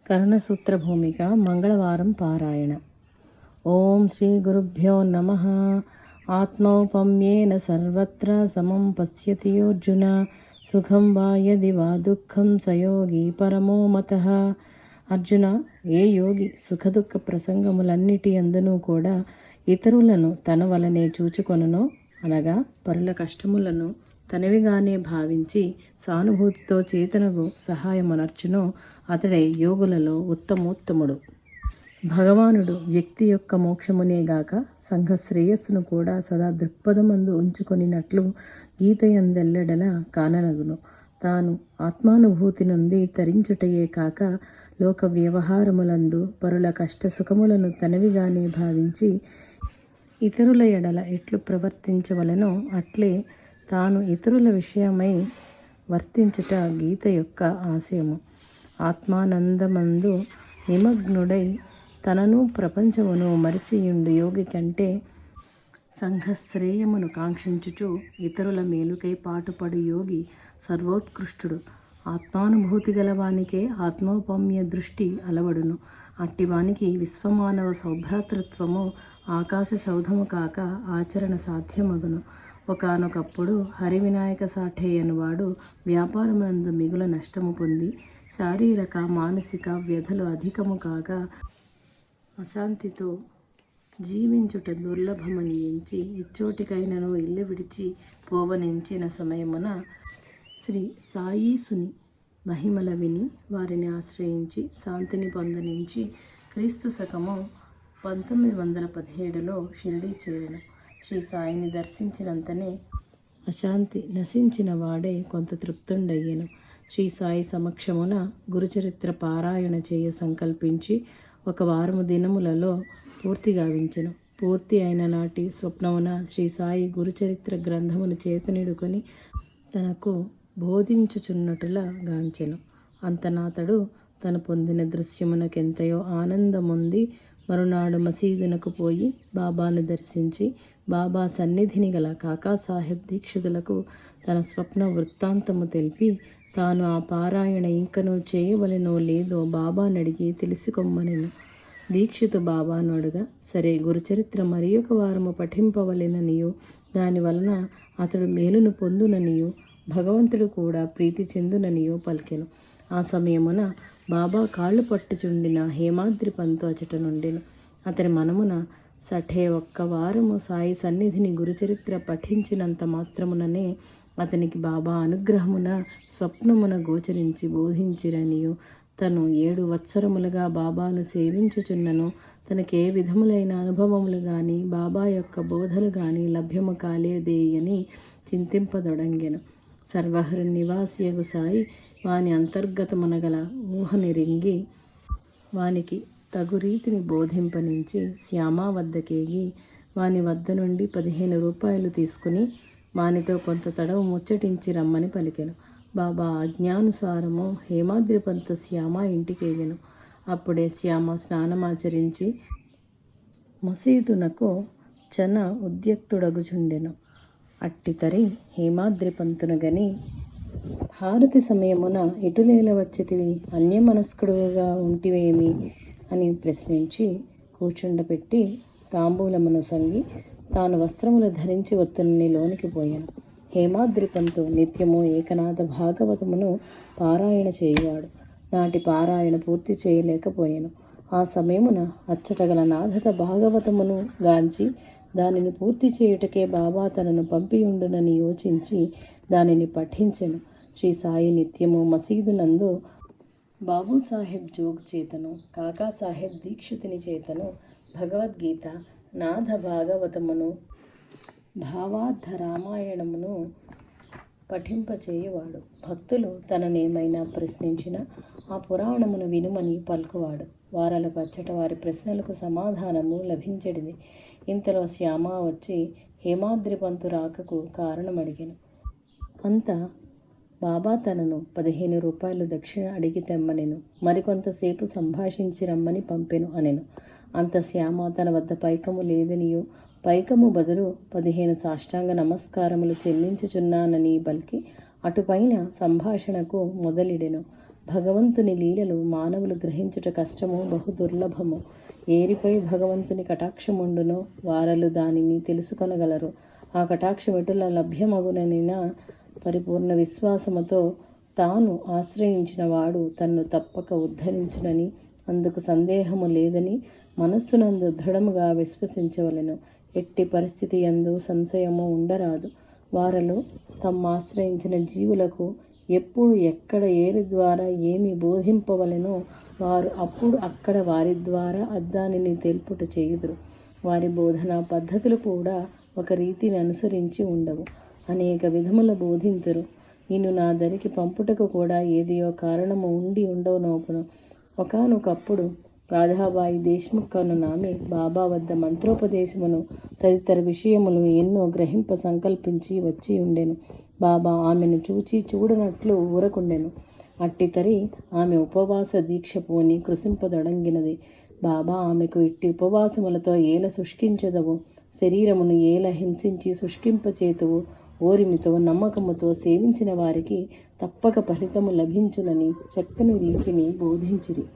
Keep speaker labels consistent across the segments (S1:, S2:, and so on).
S1: కర్ణసూత్ర భూమిక మంగళవారం పారాయణ. ఓం శ్రీ గురుభ్యో నమః. ఆత్మౌపమ్యేన సర్వత్ర సమం పశ్యతి అర్జున. సుఖం వా యది వా దుఃఖం సయోగి పరమో మతః. అర్జున, ఏ యోగి సుఖదుఖ ప్రసంగములన్నిటి అందునూ కూడా ఇతరులను తన వలనే చూచుకొనునో, అనగా పరుల కష్టములను తనవిగానే భావించి సానుభూతితో చేతనకు సహాయమనర్చునో అతడే యోగులలో ఉత్తమోత్తముడు. భగవానుడు వ్యక్తి యొక్క మోక్షమునేగాక సంఘ శ్రేయస్సును కూడా సదా దృక్పథమందు ఉంచుకొనినట్లు గీతయందెల్లెడల కాననగును. తాను ఆత్మానుభూతి నుండి తరించుటయే కాక లోక వ్యవహారములందు పరుల కష్ట సుఖములను తనవిగానే భావించి ఇతరుల ఎడల ఎట్లు ప్రవర్తించవలెనో అట్లే తాను ఇతరుల విషయమై వర్తించుట గీత యొక్క ఆశయము. ఆత్మానందమందు నిమగ్నుడై తనను ప్రపంచమును మరిచియుండు యోగి కంటే సంఘశ్రేయమును కాంక్షించుచు ఇతరుల మేలుకై పాటుపడు యోగి సర్వోత్కృష్టుడు. ఆత్మానుభూతి గలవానికే ఆత్మోపమ్య దృష్టి అలవడును. అట్టివానికి విశ్వమానవ సౌభ్రాతృత్వము ఆకాశ సౌధము కాక ఆచరణ సాధ్యమగును. ఒకానొకప్పుడు హరివినాయక సాఠే అనువాడు వ్యాపారమునందు మిగుల నష్టము పొంది శారీరక మానసిక వ్యధలు అధికము కాగా అశాంతితో జీవించుట దుర్లభమని ఎంచి ఇచ్చోటికైనను ఇల్లు విడిచి పోవనెంచిన సమయమున శ్రీ సాయీసుని మహిమల విని వారిని ఆశ్రయించి శాంతిని పొందనించి క్రీస్తు శకము 1917లో షిరిడీ చేరెను. శ్రీ సాయిని దర్శించినంతనే అశాంతి నశించిన వాడే కొంత తృప్తుండయ్యెను. శ్రీ సాయి సమక్షమున గురుచరిత్ర పారాయణ చేయ సంకల్పించి 1 వారము దినములలో పూర్తి గావించెను. పూర్తి అయిన నాటి స్వప్నమున శ్రీ సాయి గురుచరిత్ర గ్రంథమును చేతనిడుకొని తనకు బోధించుచున్నట్టులా గాంచెను. అంతనాతడు తను పొందిన దృశ్యమునకెంతయో ఆనందముంది మరునాడు మసీదునకు పోయి బాబాను దర్శించి బాబా సన్నిధిని గల కాకాసాహెబ్ దీక్షితులకు తన స్వప్న వృత్తాంతము తెలిపి తాను ఆ పారాయణ ఇంకనూ చేయవలెనో లేదో బాబానడిగి తెలుసుకొమ్మనెను. దీక్షితు బాబాను అడుగా, సరే, గురుచరిత్ర మరి 1 వారము పఠింపవలెననియు దానివలన అతడు మేలును పొందుననియు భగవంతుడు కూడా ప్రీతి చెందుననియో పలికెను. ఆ సమయమున బాబా కాళ్ళు పట్టుచుండిన హేమాద్రి పంతు అచట నుండెను. అతని మనమున సఠే 1 వారము సాయి సన్నిధిని గురుచరిత్ర పఠించినంత మాత్రముననే అతనికి బాబా అనుగ్రహమున స్వప్నమున గోచరించి బోధించిరనియు తను 7 వత్సరములుగా బాబాను సేవించుచున్నను తనకే విధములైన అనుభవములు గాని బాబా యొక్క బోధలు గాని లభ్యము కాలేదేయని చింతింపదొడంగెను. సర్వహరి నివాసియగు సాయి వాని అంతర్గతమునగల ఊహనిరింగి వానికి తగు రీతిని బోధింపనించి శ్యామా వద్దకేగి వాని వద్ద నుండి 15 రూపాయలు తీసుకుని వానితో కొంత తడవు ముచ్చటించి రమ్మని పలికెను. బాబా ఆజ్ఞానుసారము హేమాద్రి పంతు శ్యామ ఇంటికేగెను. అప్పుడే శ్యామ స్నానమాచరించి మసీదునకు చన ఉద్యక్తుడగుచుండెను. అట్టితరి హేమాద్రి పంతును గని, హారతి సమయమున ఇటులేల వచ్చితివి, అన్యమనస్కుడుగా ఉంటివేమి అని ప్రశ్నించి కూర్చుండపెట్టి తాంబూలమును సంగి తాను వస్త్రములు ధరించి వత్తునని లోనికి పోయాను. హేమాద్రి పంతు నిత్యము ఏకనాథ భాగవతమును పారాయణ చేయువాడు. నాటి పారాయణ పూర్తి చేయలేకపోయాను. ఆ సమయమున అచ్చటగల నాథక భాగవతమును గాంచి దానిని పూర్తి చేయుటకే బాబా తనను పంపియుండునని యోచించి దానిని పఠించెను. శ్రీ సాయి నిత్యము మసీదునందు బాబూసాహెబ్ జోగ్ చేతను కాకాసాహెబ్ దీక్షితుని చేతను భగవద్గీత నాథ భాగవతమును భావార్థ రామాయణమును పఠింపచేయువాడు. భక్తులు తననేమైనా ప్రశ్నించినా ఆ పురాణమును వినుమని పలుకువాడు. వారలకు అచ్చట వారి ప్రశ్నలకు సమాధానము లభించెడిది. ఇంతలో శ్యామ వచ్చి హేమాద్రి పంతు రాకకు కారణమడిగెను. అంత బాబా తనను 15 రూపాయలు దక్షిణ అడిగి తెమ్మనెను. మరికొంతసేపు సంభాషించి రమ్మని పంపెను అనెను. అంత శ్యామ తన వద్ద పైకము లేదనియో పైకము బదులు 15 సాష్టాంగ నమస్కారములు చెల్లించుచున్నానని పలికి అటుపైన సంభాషణకు మొదలిడెను. భగవంతుని లీలలు మానవులు గ్రహించుట కష్టము, బహు దుర్లభము. ఏరిపై భగవంతుని కటాక్షముండునో వారలు దానిని తెలుసుకొనగలరు. ఆ కటాక్షమెటుల లభ్యమగుననిన పరిపూర్ణ విశ్వాసముతో తాను ఆశ్రయించిన వాడు తన్ను తప్పక ఉద్ధరించునని, అందుకు సందేహము లేదని మనస్సునందు దృఢముగా విశ్వసించవలెను. ఎట్టి పరిస్థితి యందు సంశయము ఉండరాదు. వారలు తమ్మాశ్రయించిన జీవులకు ఎప్పుడు ఎక్కడ ఏరి ద్వారా ఏమి బోధింపవలెనో వారు అప్పుడు అక్కడ వారి ద్వారా దానిని తెలుపుట చేయుదురు. వారి బోధనా పద్ధతులు కూడా ఒక రీతిని అనుసరించి ఉండవు. అనేక విధముల బోధింతురు. నిన్ను నా దరికి పంపుటకు కూడా ఏదియో కారణము ఉండి ఉండవనోపును. ఒకానొకప్పుడు రాధాబాయి దేశ్ముఖ్ నామె బాబా వద్ద మంత్రోపదేశమును తదితర విషయములు ఎన్నో గ్రహింప సంకల్పించి వచ్చి ఉండెను. బాబా ఆమెను చూచి చూడనట్లు ఊరకుండెను. అట్టితరి ఆమె ఉపవాస దీక్ష పూని కృశింపదొడంగినది. బాబా ఆమెకు ఇట్టి ఉపవాసములతో ఏల శుష్కించదవు, శరీరమును ఏల హింసించి శుష్కింపచేతువు, ఓరిమితో నమ్మకముతో సేవించిన వారికి తప్పక ఫలితము లభించునని చక్కని రీతిని బోధించిరి.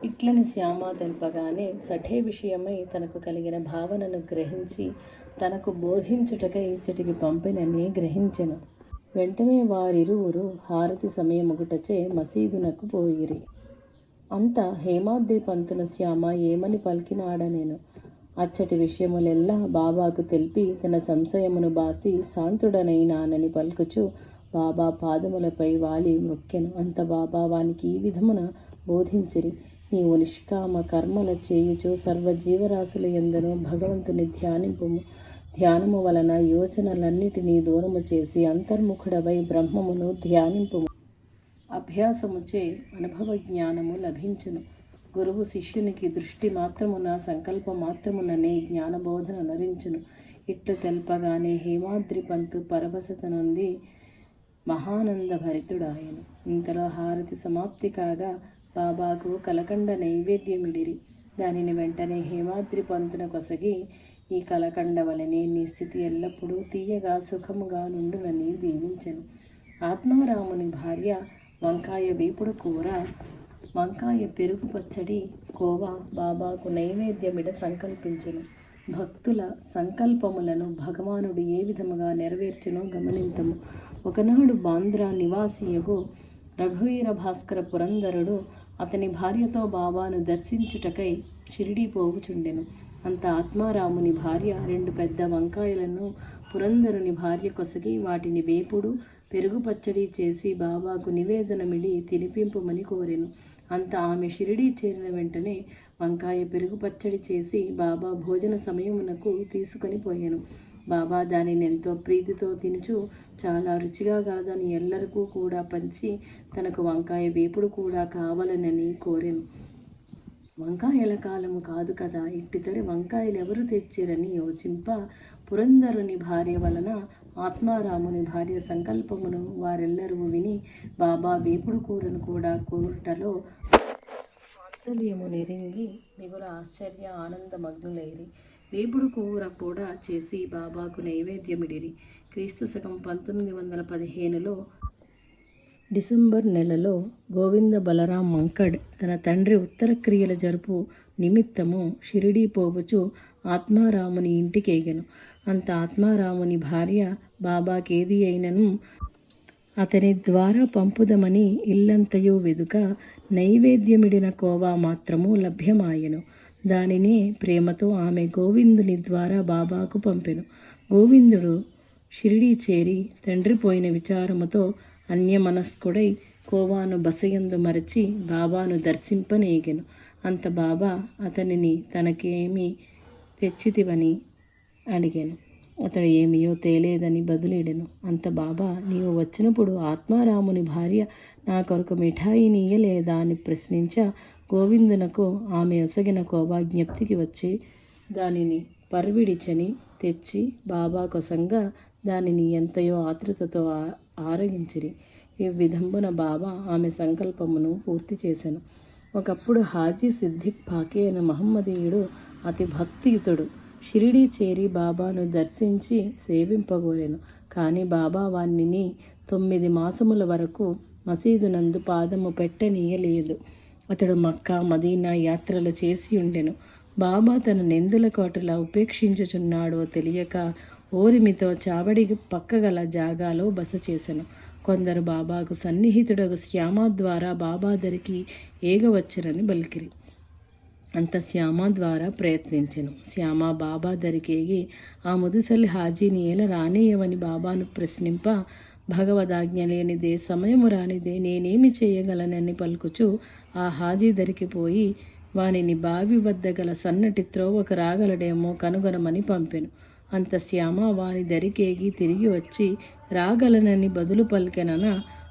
S1: ఇట్లని శ్యామ తెల్పగానే సఠే విషయమై తనకు కలిగిన భావనను గ్రహించి తనకు బోధించుటకై ఇచ్చటికి పంపినని గ్రహించెను. వెంటనే వారిరువురు హారతి సమయముగుటచే మసీదునకు పోయిరి. అంత హేమాద్రి పంతున శ్యామ ఏమని పలికినాడనెను. అచ్చటి విషయములెల్లా బాబాకు తెలిపి తన సంశయమును బాసి శాంతుడనైనానని పలుకుచు బాబా పాదములపై వాలి మొక్కెను. అంత బాబా వానికి ఈ విధమున బోధించిరి. నీవు నిష్కామ కర్మల చేయుచు సర్వజీవరాశుల యందును భగవంతుని ధ్యానింపుము. ధ్యానము వలన యోచనలన్నిటినీ దూరము చేసి అంతర్ముఖుడవై బ్రహ్మమును ధ్యానింపుము. అభ్యాసముచే అనుభవ జ్ఞానము లభించును. గురువు శిష్యునికి దృష్టి మాత్రమున సంకల్ప మాత్రముననే జ్ఞానబోధన నరించును. ఇట్లు తెల్పగానే హేమాద్రి పంతు పరవశత నుండి మహానంద భరితుడాయను. ఇంతలో హారతి సమాప్తి కాగా బాబాకు కలకండ నైవేద్యమిడిరి. దానిని వెంటనే హేమాద్రి పంతున కొసగి, ఈ కలకండ వలనే నీ స్థితి ఎల్లప్పుడూ తీయగా సుఖముగా నుండునని దీవించెను. ఆత్మారాముని భార్య వంకాయ వేపుడు కూర, వంకాయ పెరుగు పచ్చడి, కోవా బాబాకు నైవేద్యమిడ సంకల్పించెను. భక్తుల సంకల్పములను భగవానుడు ఏ విధముగా నెరవేర్చునో గమనింతము. ఒకనాడు బాంద్రా నివాసియగు రఘువీర భాస్కర పురందరుడు అతని భార్యతో బాబాను దర్శించుటకై షిరిడీ పోవుచుండెను. అంత ఆత్మారాముని భార్య 2 పెద్ద వంకాయలను పురందరుని భార్య కొసగి వాటిని వేపుడు పెరుగు పచ్చడి చేసి బాబాకు నివేదనమిడి తినిపింపుమని కోరెను. అంత ఆమె షిరిడీ చేరిన వెంటనే వంకాయ పెరుగు పచ్చడి చేసి బాబా భోజన సమయమునకు తీసుకొని పోయాను. బాబా దానిని ఎంతో ప్రీతితో తినుచు చాలా రుచిగా గలదని ఎల్లరికూ కూడా పంచి తనకు వంకాయ వేపుడు కూడా కావాలనని కోరెను. వంకాయల కాలము కాదు కదా, ఇట్టితరి వంకాయలు ఎవరు తెచ్చిరని యోచింప పురందరుని భార్య వలన ఆత్మారాముని భార్య సంకల్పమును వారెల్లరూ విని బాబా వేపుడు కూరను కూడా కోరుటలో వాత్సల్యము నెరింగి మిగుల ఆశ్చర్య ఆనందమగ్నులైరి. వేపుడు కూర కూడా చేసి బాబాకు నైవేద్యమిడిరి. క్రీస్తు శకం 1915లో డిసెంబర్ నెలలో గోవింద బలరాం మంకడ్ తన తండ్రి ఉత్తర క్రియల జరుపు నిమిత్తము షిరిడీ పోవచ్చు ఆత్మారాముని ఇంటికేగెను. అంత ఆత్మారాముని భార్య బాబాకేది అయినను అతని ద్వారా పంపుదమని ఇల్లంతయు వెదుక నైవేద్యమిడిన కోవా మాత్రము లభ్యమాయెను. దానినే ప్రేమతో ఆమె గోవిందుని ద్వారా బాబాకు పంపెను. గోవిందుడు షిరిడీ చేరి తండ్రి పోయిన విచారముతో అన్యమనస్కుడై కోవాను బసయందు మరచి బాబాను దర్శింపనేగెను. అంత బాబా అతనిని తనకేమి తెచ్చితివని అడిగాను. అతడు ఏమియో తేలేదని బదులిడెను. అంత బాబా, నీవు వచ్చినప్పుడు ఆత్మారాముని భార్య నా కొరకు మిఠాయినియలేదా అని ప్రశ్నించ గోవిందునకు ఆమె ఒసగిన కోవా జ్ఞప్తికి వచ్చి దానిని పర్విడిచని తెచ్చి బాబా కొసంగా దానిని ఎంతయో ఆతృతతో ఆరగించిరి. ఈ విధంబున బాబా ఆమె సంకల్పమును పూర్తి చేసెను. ఒకప్పుడు హాజీ సిద్దిక్ ఫాకే అనే మహమ్మదీయుడు అతి భక్తియుతుడు షిరిడీ చేరి బాబాను దర్శించి సేవింపగోరెను. కానీ బాబా వాణ్ణిని 9 మాసముల వరకు మసీదునందు పాదము పెట్టనీయలేదు. అతడు మక్కా మదీనా యాత్రలు చేసి ఉండెను. బాబా తన నిందుల కోటలా ఉపేక్షించుచున్నాడో తెలియక ఓరిమితో చావడి పక్కగల జాగాలో బస చేసెను. కొందరు బాబాకు సన్నిహితుడగు శ్యామ ద్వారా బాబా దరికి ఏగవచ్చునని బలికిరి. అంత శ్యామ ద్వారా ప్రయత్నించెను. శ్యామ బాబా దరికేగి ఆ ముదుసలి హాజీని ఏల రానియవని బాబాను ప్రశ్నింప, భగవదాజ్ఞ లేనిదే సమయము రానిదే నేనేమి చేయగలనని పలుకుచు ఆ హాజీ దరికి పోయి వానిని బావి వద్ద గల సన్నటి త్రోవకు రాగలడేమో కనుగొనమని పంపెను. అంత శ్యామ వాని దరికేగి తిరిగి వచ్చి రాగలనని బదులు పలికెనన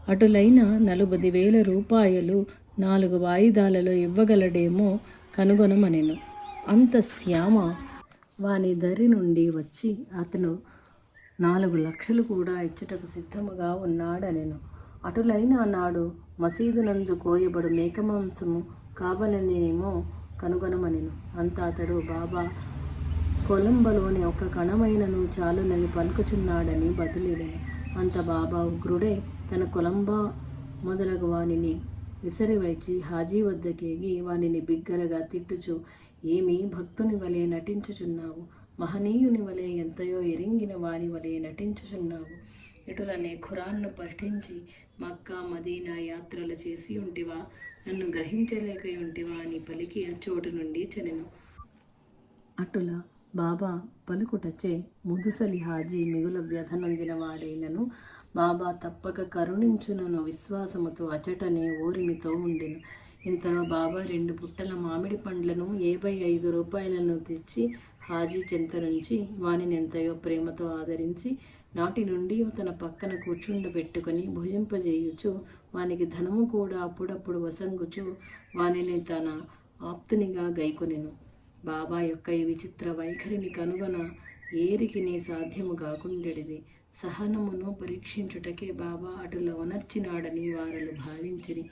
S1: అటులైన 40,000 రూపాయలు 4 వాయిదాలలో ఇవ్వగలడేమో కనుగొనమనెను. అంత శ్యామ వాని దరి నుండి వచ్చి అతను 4 లక్షలు కూడా ఇచ్చుటకు సిద్ధముగా ఉన్నాడనెను. అటులైన నాడు మసీదునందు కోయబడు మేకమాంసము కావలనేమో కనుగొనమనెను. అంత అతడు బాబా కొలంబలోని ఒక కణమైనను చాలునని పలుకుచున్నాడని బదులిడెను. అంత బాబా ఉగ్రుడే తన కొలంబా మొదలగు వానిని విసరివైచి హాజీ వద్దకేగి వానిని బిగ్గరగా తిట్టుచు, ఏమి భక్తుని వలె నటించుచున్నావు? మహనీయుని వలె ఎంతయో ఎరింగిన వాని వలె నటించుచున్నావు. ఇటులనే ఖురాన్ను పఠించి మక్కా మదీనా యాత్రలు చేసి ఉంటివా? నన్ను గ్రహించలేక ఉంటివా అని పలికి చోటు నుండి చెనెను. అటుల బాబా పలుకుటచే ముదుసలి హాజీ మిగుల వ్యధ నొందిన వాడైనను బాబా తప్పక కరుణించునను విశ్వాసముతో అచటనే ఓరిమితో ఉండెను. ఇంతలో బాబా 2 బుట్టల మామిడి పండ్లను 55 రూపాయలను తెచ్చి హాజీ చెంత నుంచి వానిని ఎంతయో ప్రేమతో ఆదరించి నాటి నుండి తన పక్కన కూర్చుండబెట్టుకొని భుజింపజేయుచు వానికి ధనము కూడా అప్పుడప్పుడు వసంగుచు వానిని తన ఆప్తునిగా గైకొనెను. బాబా యొక్క ఈ విచిత్ర వైఖరిని కనుగొన ఏరికిని సాధ్యము కాకుండెడిది. సహనమును పరీక్షించుటకే బాబా అటుల వనర్చినాడని వారలు భావించిరి.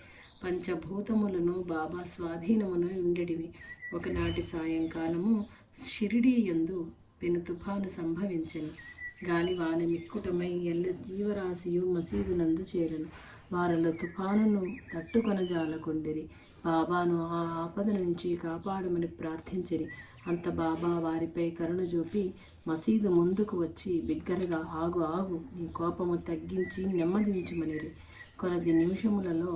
S1: పంచభూతములను బాబా స్వాధీనమును ఉండెడివి. ఒకనాటి సాయంకాలము షిరిడీ యందు పెను తుఫాను సంభవించెను. గాలివాన మిక్కుటమై ఎల్ల జీవరాశియు మసీదునందు చేరను. వారలు తుఫానును తట్టుకొనజాలకుండిరి. బాబాను ఆ ఆపద నుంచి కాపాడమని ప్రార్థించిరి. అంత బాబా వారిపై కరుణ చూపి మసీదు ముందుకు వచ్చి బిగ్గరగా, ఆగు ఆగు, నీ కోపము తగ్గించి నెమ్మదించుమనిరి. కొలది నిమిషములలో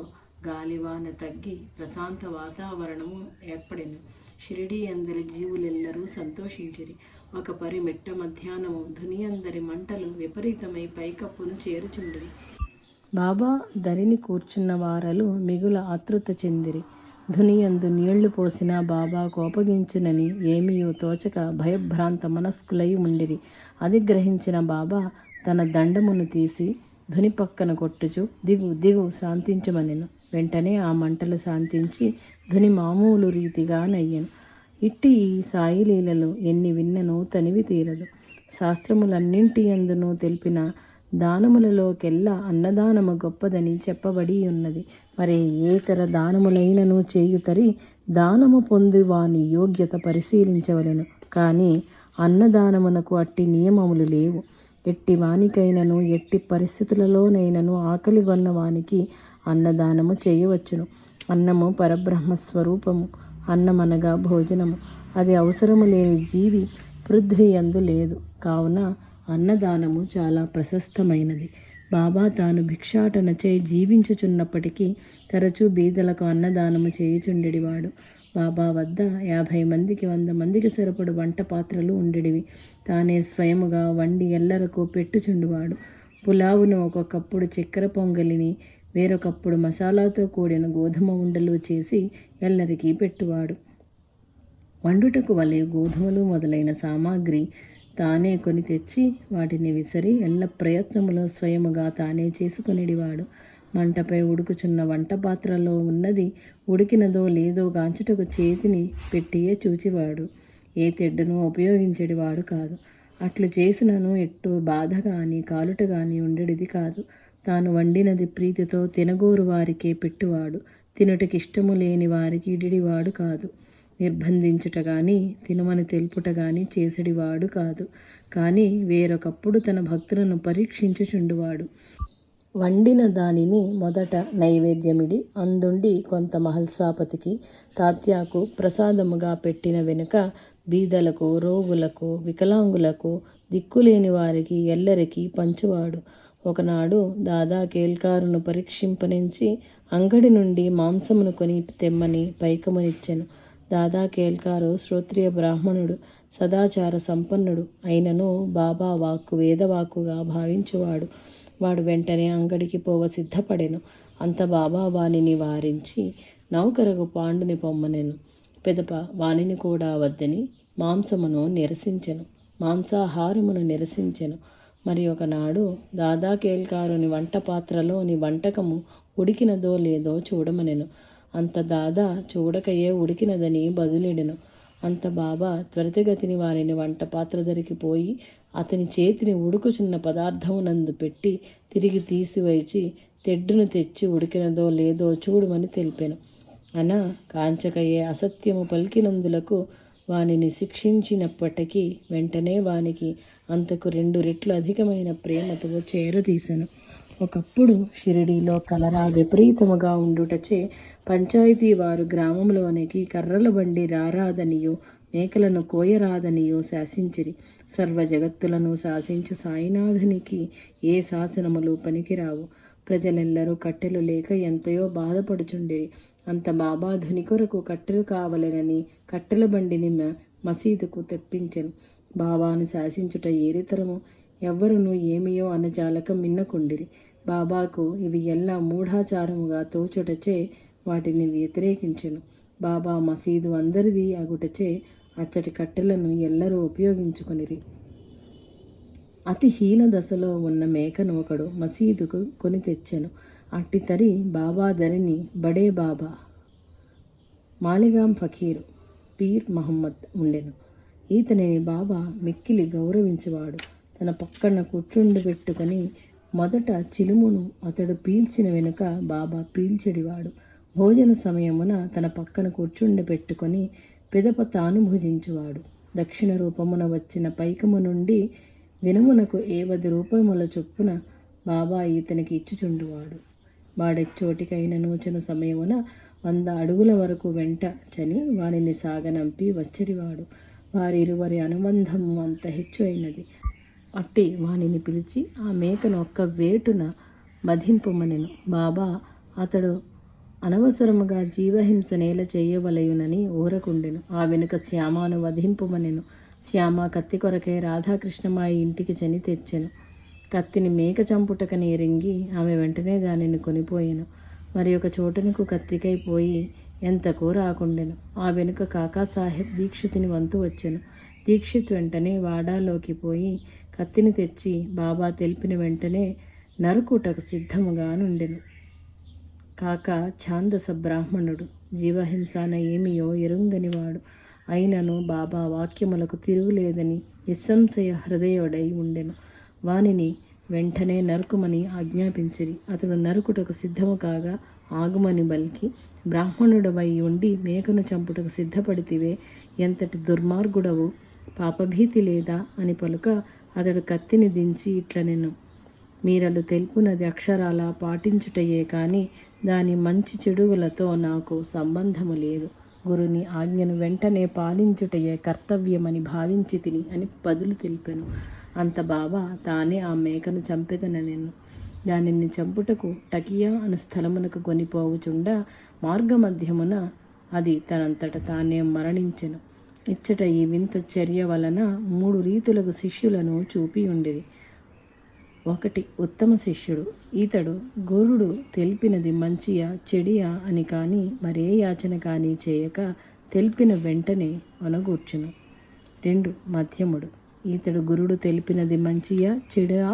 S1: గాలివాన తగ్గి ప్రశాంత వాతావరణము ఏర్పడెను. షిరిడీ అందరి జీవులెల్లరూ సంతోషించిరి. ఒక పరి మిట్ట మధ్యాహ్నము ధునియందరి మంటలు విపరీతమై పైకప్పును చేరుచుండిరి. బాబా దరిని కూర్చున్న వారలు మిగుల ఆతృత చెందిరి. ధునియందు నీళ్లు పోసిన బాబా కోపగించునని ఏమీయూ తోచక భయభ్రాంత మనస్కులై ఉండిరి. అది గ్రహించిన బాబా తన దండమును తీసి ధుని పక్కన కొట్టుచు, దిగు దిగు, శాంతించమనెను. వెంటనే ఆ మంటలు శాంతించి ధుని మామూలు రీతిగా నయ్యెను. ఇట్టి ఈ సాయిలీలలు ఎన్ని విన్ననూ తనివి తీరదు. శాస్త్రములన్నింటి యందునూ తెలిపిన దానములలోకెల్లా అన్నదానము గొప్పదని చెప్పబడి ఉన్నది. మరి ఏతర దానములైనను చేయుతరి దానము పొంది వాని యోగ్యత పరిశీలించవలెను. కానీ అన్నదానమునకు అట్టి నియమములు లేవు. ఎట్టి వానికైనను ఎట్టి పరిస్థితులలోనైనను ఆకలిగొన్న వానికి అన్నదానము చేయవచ్చును. అన్నము పరబ్రహ్మస్వరూపము. అన్నమనగా భోజనము. అది అవసరము లేని జీవి పృథ్వీ యందు లేదు. కావున అన్నదానము చాలా ప్రశస్తమైనది. బాబా తాను భిక్షాటనచే జీవించుచున్నప్పటికీ తరచూ బీదలకు అన్నదానము చేయుచుండెడివాడు. బాబా వద్ద 50 మందికి 100 మందికి సరిపడు వంట పాత్రలు ఉండెడివి. తానే స్వయముగా వండి ఎల్లరకు పెట్టుచుండువాడు. పులావును ఒక్కొక్కప్పుడు చక్కెర పొంగలిని, వేరొకప్పుడు మసాలాతో కూడిన గోధుమ ఉండలు చేసి ఎల్లరికీ పెట్టువాడు. వండుటకు వలె గోధుమలు మొదలైన సామాగ్రి తానే కొని తెచ్చి వాటిని విసరి ఎల్ల ప్రయత్నములో స్వయముగా తానే చేసుకొనిడివాడు. మంటపై ఉడుకుచున్న వంట పాత్రలో ఉన్నది ఉడికినదో లేదో గాంచుటకు చేతిని పెట్టియే చూచివాడు. ఏ తెడ్డును ఉపయోగించేడివాడు కాదు. అట్లు చేసినను ఎట్టు బాధ గాని కాలుట గాని ఉండేది కాదు. తాను వండినది ప్రీతితో తినగోరు వారికే పెట్టువాడు. తినుటకిష్టము లేని వారికి ఇడివాడు కాదు. నిర్బంధించుట గాని తినమని తెలుపుట గాని చేసేడివాడు కాదు. కానీ వేరొకప్పుడు తన భక్తులను పరీక్షించుచుండువాడు. వండిన దానిని మొదట నైవేద్యమిడి అందుండి కొంత మహల్సాపతికి తాత్యాకు ప్రసాదముగా పెట్టిన వెనుక బీదలకు, రోగులకు, వికలాంగులకు, దిక్కులేని వారికి ఎల్లరికి పంచువాడు. ఒకనాడు దాదా కేల్కారును పరీక్షింపనించి అంగడి నుండి మాంసమును కొని తెమ్మని పైకమునిచ్చెను. దాదా కేల్కారు శ్రోత్రియ బ్రాహ్మణుడు, సదాచార సంపన్నుడు అయినను బాబా వాక్కు వేదవాక్కుగా భావించువాడు. వాడు వెంటనే అంగడికి పోవ సిద్ధపడెను. అంత బాబా వానిని వారించి నౌకరకు పాండుని పొమ్మనెను. పెదప వానిని కూడా వద్దని మాంసమును నిరసించెను, మాంసాహారమును నిరసించెను. మరి ఒకనాడు దాదా కేల్కారుని వంట పాత్రలోని వంటకము ఉడికినదో లేదో చూడమనెను. అంత దాదా చూడకయే ఉడికినదని బదులెడెను. అంత బాబా త్వరితగతిని వారిని వంట పాత్ర ధరికి పోయి అతని చేతిని ఉడుకుచున్న పదార్థమునందు పెట్టి తిరిగి తీసివేచి తెడ్డును తెచ్చి ఉడికినదో లేదో చూడమని తెలిపెను. అన కాంచకయే అసత్యము పలికినందులకు వానిని శిక్షించినప్పటికీ వెంటనే వానికి అంతకు 2 రెట్లు అధికమైన ప్రేమతో చేరదీసెను. ఒకప్పుడు షిరిడీలో కలరా విపరీతముగా ఉండుటచే పంచాయతీ వారు గ్రామంలోనికి కర్రల బండి రారాదనియో మేకలను కోయరాదనియో శాసించిరి. సర్వ జగత్తులను శాసించు సాయినాథునికి ఏ శాసనములు పనికిరావు. ప్రజలెల్లరూ కట్టెలు లేక ఎంతయో బాధపడుచుండిరి. అంత బాబా ధుని కొరకు కట్టెలు కావలెనని కట్టెల బండిని మసీదుకు తెప్పించెను. బాబాను శాసించుట ఏరితరము, ఎవ్వరునూ ఏమియో అనజాలక మిన్నకుండిరి. బాబాకు ఇవి ఎల్లా మూఢాచారముగా తోచుటచే వాటిని వ్యతిరేకించెను. బాబా మసీదు అందరిది అగుటచే అచ్చటి కట్టెలను ఎల్లరూ ఉపయోగించుకొనిరి. అతి హీన దశలో ఉన్న మేకను ఒకడు మసీదుకు కొని తెచ్చెను. అట్టి తరి బాబా ధరిని బడే బాబా మాలిగాం ఫకీరు పీర్ మహమ్మద్ ఉండెను. ఈతనిని బాబా మిక్కిలి గౌరవించువాడు. తన పక్కన కూర్చుండబెట్టుకొని మొదట చిలుమును అతడు పీల్చిన వెనుక బాబా పీల్చెడివాడు. భోజన సమయమున తన పక్కన కూర్చుండబెట్టుకొని పిదప తాను భుజించువాడు. దక్షిణ రూపమున వచ్చిన పైకము నుండి దినమునకు 50 రూపముల చొప్పున బాబా ఈతనికి ఇచ్చుచుండువాడు. వాడెచ్చోటికైన నూచన సమయమున 100 అడుగుల వరకు వెంట చని వానిని సాగనంపి వచ్చడివాడు. వారిరువరి అనుబంధము అంత హెచ్చు అయినది. అట్టి వానిని పిలిచి ఆ మేకను ఒక్క వేటున వధింపుమనెను. బాబా అతడు అనవసరముగా జీవహింస నేల చేయవలయునని ఊరకుండెను. ఆ వెనుక శ్యామను వధింపుమనెను. శ్యామ కత్తి కొరకై రాధాకృష్ణమాయి ఇంటికి చని తెచ్చెను. కత్తిని మేక చంపుటకని ఎరింగి ఆమె వెంటనే దానిని కొనిపోయెను. మరి ఒక చోటనుకు కత్తికై పోయి ఎంతకూ రాకుండెను. ఆ వెనుక కాకాసాహెబ్ దీక్షితుని వంతు వచ్చెను. దీక్షిత్ వెంటనే వాడాలోకి పోయి కత్తిని తెచ్చి బాబా తెలిపిన వెంటనే నరుకుటకు సిద్ధముగా నుండెను. కాక ఛాందస బ్రాహ్మణుడు, జీవహింసన ఏమియో ఎరుంగనివాడు. అయినను బాబా వాక్యములకు తిరుగులేదని నిస్సంశయ హృదయుడై ఉండెను. వానిని వెంటనే నరుకుమని ఆజ్ఞాపించిరి. అతడు నరుకుటకు సిద్ధము కాగా ఆగుమని బలికి, బ్రాహ్మణుడవై ఉండి మేకను చంపుటకు సిద్ధపడితివే, ఎంతటి దుర్మార్గుడవు, పాపభీతి లేదా అని పలుక అతడు కత్తిని దించి ఇట్లనెను: మీరలు తెలుపునది అక్షరాల పాటించుటయే కాని దాని మంచి చెడుగులతో నాకు సంబంధము లేదు. గురుని ఆజ్ఞను వెంటనే పాలించుటయే కర్తవ్యమని భావించి తిని అని బదులు తెలిపెను. అంత బాబా తానే ఆ మేకను చంపెదనెను. దానిని చంపుటకు టకియా అను స్థలమునకు కొనిపోవుచుండా మార్గమధ్యమున అది తనంతట తానే మరణించెను. ఇచ్చట ఈ వింత చర్య వలన 3 రీతులకు శిష్యులను చూపి ఉండిరి. 1. ఉత్తమ శిష్యుడు. ఈతడు గురుడు తెలిపినది మంచియా చెడియా అని కానీ మరే యాచన కానీ చేయక తెలిపిన వెంటనే అనగూర్చును. 2. మధ్యముడు. ఈతడు గురుడు తెలిపినది మంచియా చెడా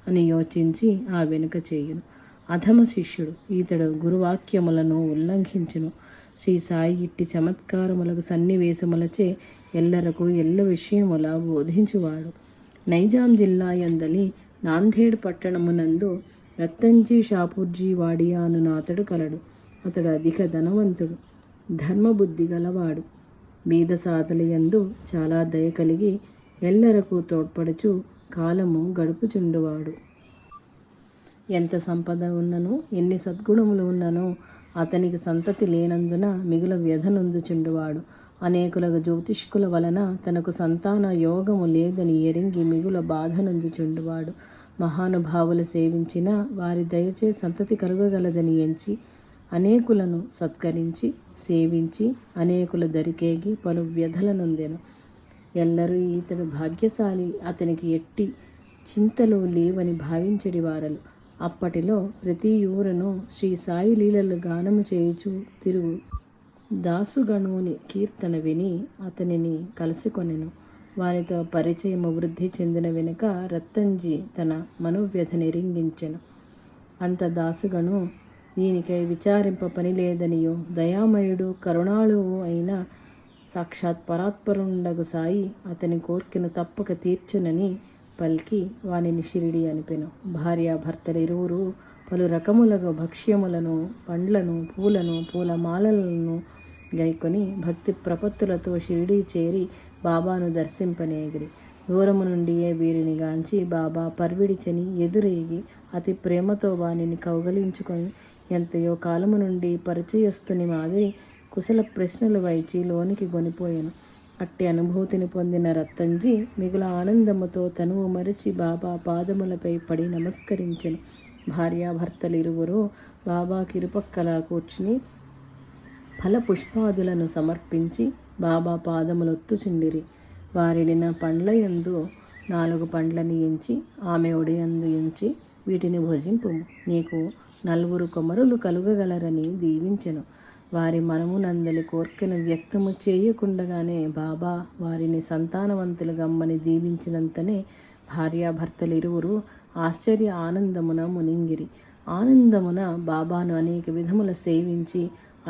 S1: అని యోచించి ఆ వెనుక చేయును. అధమ శిష్యుడు. ఈతడు గురువాక్యములను ఉల్లంఘించును. శ్రీ సాయి ఇట్టి చమత్కారములకు సన్నివేశములచే ఎల్లరకు ఎల్ల విషయముల బోధించువాడు. నైజాం జిల్లా యందలి నాందేడ్ పట్టణమునందు రత్తంజీ షాపూర్జీ వాడియా అను అతడు కలడు. అతడు అధిక ధనవంతుడు, ధర్మబుద్ధి గలవాడు. బీద సాధల యందు చాలా దయ కలిగి ఎల్లరకు తోడ్పడుచు కాలము గడుపుచుండువాడు. ఎంత సంపద ఉన్నను ఎన్ని సద్గుణములు ఉన్ననో అతనికి సంతతి లేనందున మిగుల వ్యధనొందుచుండువాడు. అనేకులకు జ్యోతిష్కుల వలన తనకు సంతాన యోగము లేదని ఎరింగి మిగుల బాధనొందుచుండువాడు. మహానుభావులు సేవించిన వారి దయచే సంతతి కలుగగలదని ఎంచి అనేకులను సత్కరించి సేవించి అనేకుల దరికేగి పలు వ్యధలనొందెను. ఎల్లరూ ఇతడు భాగ్యశాలి, అతనికి ఎట్టి చింతలు లేవని భావించడి వారలు. అప్పటిలో ప్రతి ఊరును శ్రీ సాయి లీలలు గానము చేయుచు తిరుగు దాసుగణుని కీర్తన విని అతనిని కలుసుకొనెను. వానితో పరిచయము వృద్ధి చెందిన వెనుక రత్తంజీ తన మనోవ్యధ నెరింగించెను. అంత దాసుగను దీనికై విచారింప పని లేదనియో దయామయుడు కరుణాళువు అయిన సాక్షాత్ పరాత్పరుండగు సాయి అతని కోర్కెను తప్పక తీర్చునని పలికి వానిని షిరిడి అనిపెను. భార్యాభర్తలు ఇరువురు పలు రకములకు భక్ష్యములను, పండ్లను, పూలను, పూలమాలలను గైకొని భక్తి ప్రపత్తులతో షిరిడి చేరి బాబాను దర్శింపనేగిరి. దూరము నుండియే వీరిని గాంచి బాబా పర్విడిచని ఎదురేగి అతి ప్రేమతో వానిని కౌగలించుకొని ఎంతయో కాలము నుండి పరిచయస్తుని మాదిరి కుశల ప్రశ్నలు వైచి లోనికి కొనిపోయాను. అట్టి అనుభూతిని పొందిన రత్తంజీ మిగుల ఆనందముతో తనువు మరిచి బాబా పాదములపై పడి నమస్కరించెను. భార్యాభర్తలు ఇరువురు బాబాకి ఇరుపక్కలా కూర్చుని ఫల పుష్పాదులను సమర్పించి బాబా పాదములొత్తుచుండిరి. వారిడిన పండ్లయందు 4 పండ్లని ఎంచి ఆమె ఒడియందు ఎంచి వీటిని భుజింపుము, నీకు 4 కుమారులు కలుగగలరని దీవించెను. వారి మనమునందలి కోర్కెను వ్యక్తము చేయకుండగానే బాబా వారిని సంతానవంతులు గమ్మని దీవించినంతనే భార్యాభర్తలు ఇరువురు ఆశ్చర్య ఆనందమున మునింగిరి. ఆనందమున బాబాను అనేక విధముల సేవించి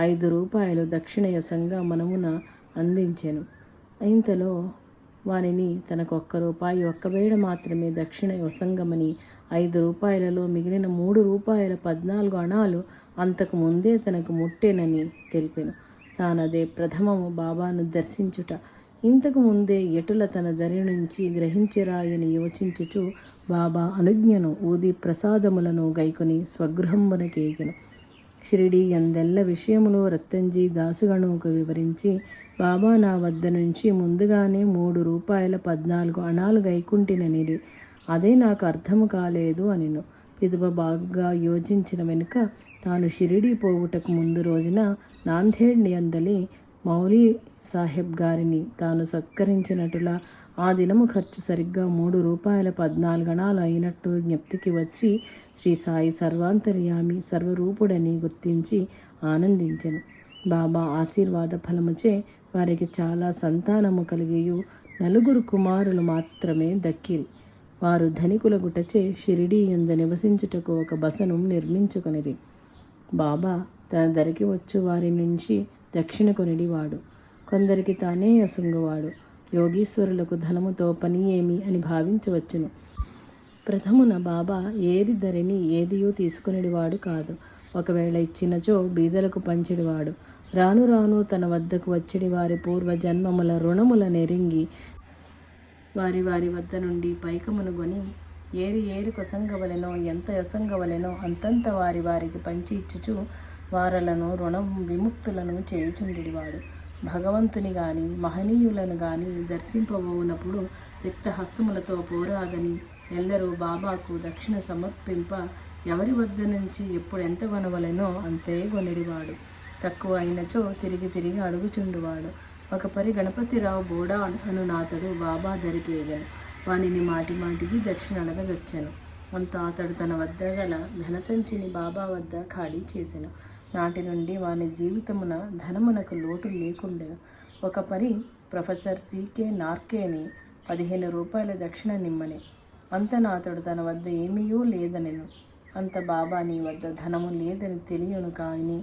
S1: 5 రూపాయలు దక్షిణ యసంగా మనమున అందించెను. ఇంతలో వానిని తనకు ₹1 ఒక్కవేళ మాత్రమే దక్షిణ వసంగమని 5 రూపాయలలో మిగిలిన ₹3 14 అణాలు అంతకు ముందే తనకు ముట్టెనని తెలిపెను. తానదే ప్రథమము బాబాను దర్శించుట. ఇంతకు ముందే ఎటుల తన దరి నుంచి గ్రహించిరాయని యోచించుచు బాబా అనుజ్ఞను ఊది ప్రసాదములను గైకొని స్వగృహంబునకేగెను. షిరిడి ఎందెల్ల విషయములో రత్తంజీ దాసుగణువుకు వివరించి బాబా నా వద్ద నుంచి ముందుగానే ₹3 14 అణాలు గైకుంటిననిది, అదే నాకు అర్థము కాలేదు అనిను. పిదప బాగా యోచించిన వెనుక తాను షిరిడి పోవుటకు ముందు రోజున నాందేడ్ అందలి మౌలీ సాహెబ్ గారిని తాను సత్కరించినట్టులా ఆ దినము ఖర్చు సరిగ్గా ₹3 14 అణాలు అయినట్టు జ్ఞప్తికి వచ్చి శ్రీ సాయి సర్వాంతర్యామి సర్వరూపుడని గుర్తించి ఆనందించెను. బాబా ఆశీర్వాద ఫలముచే వారికి చాలా సంతానము కలిగియు 4 కుమారులు మాత్రమే దక్కిరి. వారు ధనికుల గుటచే షిరిడీ యందు నివసించుటకు ఒక బసను నిర్మించుకొనిరి. బాబా తన దరికి వచ్చు వారి నుంచి దక్షిణ కొనిడివాడు. కొందరికి తానే అసంగువాడు. యోగీశ్వరులకు ధనముతో పని ఏమి అని భావించవచ్చును. ప్రథమున బాబా ఏది ధరిని ఏదియూ తీసుకునేవాడు కాదు. ఒకవేళ ఇచ్చినచో బీదలకు పంచెడివాడు. రాను రాను తన వద్దకు వచ్చేడి వారి పూర్వజన్మముల రుణముల నెరింగి వారి వారి వద్ద నుండి పైకమును గొని ఏరి కొసంగవలెనో ఎంత యొసంగవలెనో అంతంత వారి వారికి పంచి ఇచ్చుచు వారలను రుణ విముక్తులను చేయుచుండివాడు. భగవంతుని గాని మహనీయులను గాని దర్శింపబోనప్పుడు రిక్త హస్తములతో పోరాదని ఎల్లరూ బాబాకు దక్షిణ సమర్పింప ఎవరి వద్ద నుంచి ఎప్పుడు ఎంత కొనవలెనో అంతే కొనిడివాడు. తక్కువ అయినచో తిరిగి తిరిగి అడుగుచుండువాడు. ఒక పరి గణపతిరావు బోడా అను నాతడు బాబా దరికేగను. వానిని మాటి మాటికి దక్షిణ అడగజొచ్చెను. అంత అతడు తన వద్ద గల ధనసంచిని బాబా వద్ద ఖాళీ చేసెను. నాటి నుండి వాని జీవితమున ధనమునకు లోటు లేకుండెను. ఒక పరి ప్రొఫెసర్ సికే నార్కేని ₹15 దక్షిణ నిమ్మని. అంత నాతడు తన వద్ద ఏమీయూ లేదనెను. అంత బాబా నీ వద్ద ధనము లేదని తెలియను కానీ